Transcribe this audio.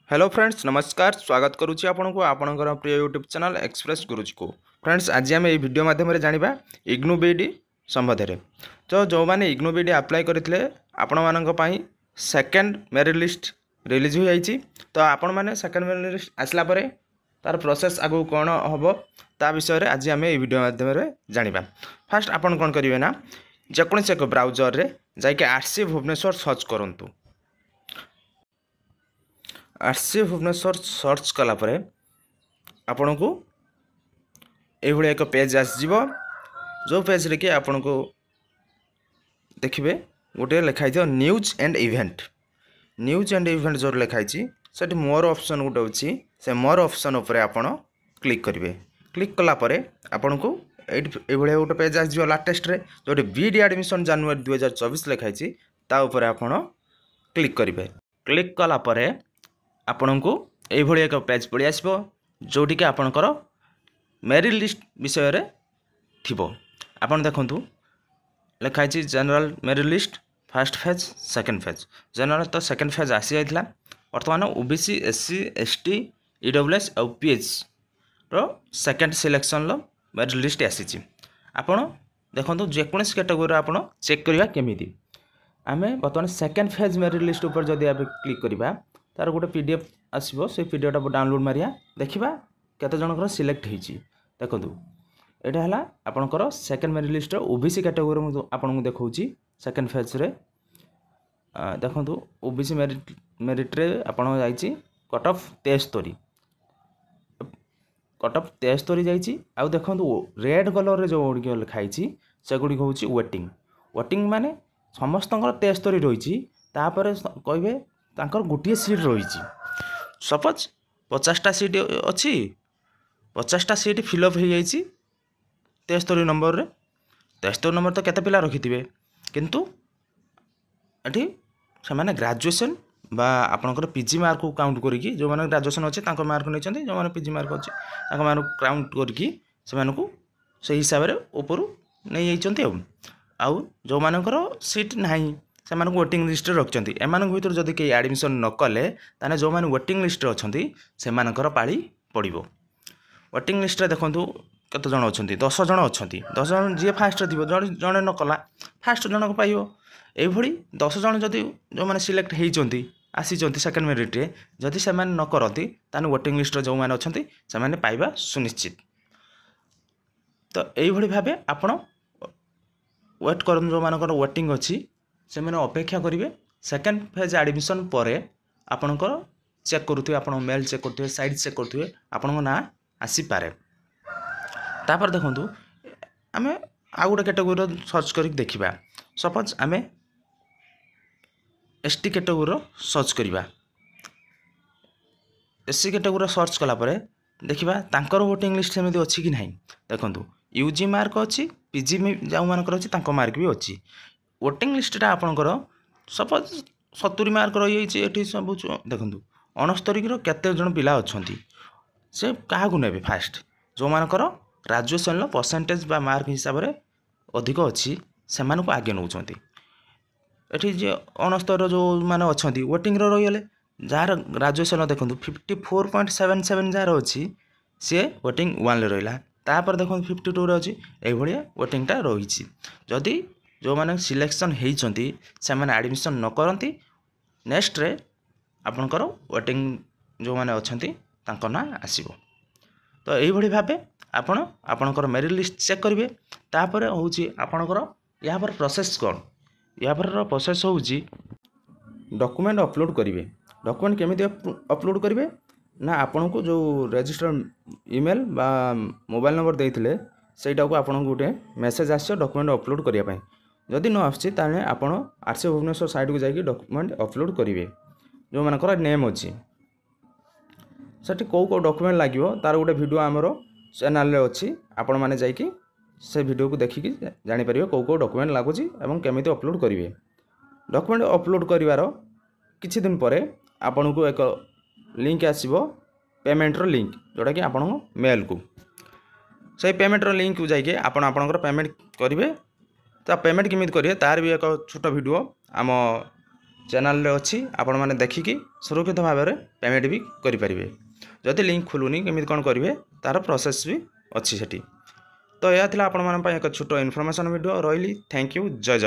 Hello friends नमस्कार स्वागत करुच्ची आपको आपणकर प्रिय यूट्यूब चैनल एक्सप्रेस गुरुजी को। फ्रेंड्स आज आम ये वीडियो माध्यम जाना इग्नू बीडी संबंध में। तो जो मैंने इग्नू बीडी अप्लाई करते आपण मानी सेकेंड मेरिट लिस्ट रिलीज हो जाइए। तो आपण मैंने सेकेंड मेरिट लिस्ट आसला तार प्रोसेस आगू कौन हम ता विषय में आज आम ये वीडियो माध्यम जाना। फास्ट आपन कौन करेंगे ना जेकोसी एक ब्राउजर रे जाकि आरसी भुवनेश्वर सर्च करूँ। आरसी भुवनेश्वर सर्च कलापर आपण को ये एक पेज आसज जो पेज रे कि आपण को देखिए गोटे लिखाई न्यूज एंड इवेंट जो लिखाई से मोर ऑप्शन गोटे अच्छी से मोर ऑप्शन उपर आपण क्लिक करेंगे। क्लिक कलापर आपण को ये गोटे पेज आसज लाटेस्ट रे जो बीडी एडमिशन जनवरी 2024 लिखाई ता उपर आपण क्लिक करेंगे। क्लिक कलापर आपण को ये एक पेज पड़ी आसो जोटि कि आपणकर मेरिट लिस्ट विषय रे थिबो। आपण देखंतु लिखाई general merit list first phase second phase. General तो सेकेंड फेज आसी जाइथिला वर्तमान ओबीसी एससी एसटी ईडब्ल्यूएस और पीएच रो सेकेंड सिलेक्शन लो मेरिट लिस्ट आसी। आपण देखंतु जेकोसी कैटेगरी आपण चेक करबा केमिति आमे वर्तमान सेकेंड फेज मेरिट लिस्ट ऊपर जदि आप क्लिक करबा तार गोटे पीडीएफ आसो से पीडीएफ डाउनलोड मारिया देखा केते जनकर सिलेक्ट होती। देखो यहाँ है आपंकर second merit list OBC category आपको देखा सेकेंड फेज रे देखो ओबीसी मेरिट रे आपन जाइए कट ऑफ 73 जाइए। आउ देखो रेड कलर रे जो लिखाई से गुड़ी हूँ वेटिंग माने समस्त 73 रही कहे तांकर गोटे सीट रही। सपोज 50टा सीट अच्छी 50टा सीट फिलअप हो जाइए 73 नंबर रे। 73 नंबर तो केते पिला रखि थिबे किंतु एठी से माने ग्रेजुएशन बा आपनकर पीजी मार्क को काउंट करिकी जो माने ग्रेजुएशन अछि तांको मार्क नै चंदी जो माने पीजी मार्क अछि तांको मार्क काउंट करिकी से माने को सही हिसाब रे ऊपर नै जाइचंती। आउ जो मानकर सीट नाही से वेटिंग लिस्ट रखिंट एम भर जदि कहीं एडमिशन न कले ताने जो मैंने वेटिंग लिस्ट अच्छा से पाली पड़ो। वेटिंग लिस्ट देखूँ कत जन अच्छा 10 जन अच्छा 10 जन जी फास्ट थी जड़े न कला फास्ट जनक पाइब। ये 10 जन जदि जो मैंने सिलेक्ट होती आसी सेकेंड मेरिट रे जदि से न करती ताने वेटिंग लिस्ट जो मैंने अच्छा से पाइबा सुनिश्चित। तो यही भाव आपण वेट कर जो मानकर वेटिंग अच्छी से मैंने अपेक्षा करेंगे सेकेंड फेज एडमिशन पर आपणकर चेक करुवे आप मेल चेक करुवे साइड चेक करुवे आपण ना आसीपे। तापर देखूँ आम आउ गोटे कैटेगोरी सर्च कर देखा सपोज आम एसटी कैटेगोरी सर्च करवा एससी कैटेगोरी सर्च कलापर देखा तांकर वोटिंग लिस्ट सेमती अच्छी कि नहीं। देखूँ यूजी मार्क अच्छी पीजी जो मानकर अच्छी मार्क भी अच्छी। वोटिंग लिस्टा आपंकर सपोज 70 मार्क रही ये सब देखूँ 69 केते जन पिला अच्छा से क्या ने फास्ट जो मानकर ग्रेजुएशन परसेंटेज बा मार्क हिसाब से अधिक अच्छी से आगे नौ ये 69 जो मैंने अच्छा वेटिंग रहीगले जार ग्रेजुएशन देखो 54.77 जार अच्छी सी वेटिंग 1 रहा तापर देखो 52 अच्छी ये वेटिंगटा रही। जदि जो मैंने सिलेक्शन होती से मैंने एडमिशन न करती नेक्स्ट रे आपणकर वेटिंग जो मैंने अच्छा ना आसो। तो यही भाव आपण आपणकर मेरिट लिस्ट चेक करेंगे। तापर हूँ आपणकर यहाँ पर प्रोसेस कौन या प्रोसेस हूँ डॉक्यूमेंट अपलोड करेंगे। डॉक्यूमेंट केमिति अपलोड करेंगे ना आपण को जो रजिस्टर ईमेल बा मोबाइल नंबर देते सेटा को आपन गोटे मेसेज आसो डॉक्यूमेंट अपलोड करने। जदि न आसची ताने आपण आरसी भुवनेश्वर साइट को जाकि डॉक्यूमेंट अपलोड करेंगे जो मानकर नेम अच्छी से कौ डॉक्यूमेंट लगे तार गोटे वीडियो आमर चैनल रे अच्छी आपण मैंने जाकि से वीडियो को देखिकी जापर कौ डॉक्यूमेंट लगुच एवं केमिति अपलोड करेंगे। डॉक्यूमेंट अपलोड करिवार किछि दिन पर आपण को एक लिंक आसीबो पेमेंटर लिंक जोटा कि आपण मेल को से पेमेंटर लिंक को जाकि आपण आपणकर पेमेंट करेंगे। तो पेमेंट केमिति करेंगे तार भी एक छोट वीडियो आम चैनल अच्छी आपण मैंने देखिकी सुरक्षित भाव में पेमेंट भी करेंगे जदि लिंक खुलूनी केमी कौन करेंगे तार प्रोसेस भी अच्छी सेठी तो यह था आपण एक छोट इनफॉरमेशन वीडियो रही थैंक यू जय जगन्नाथ।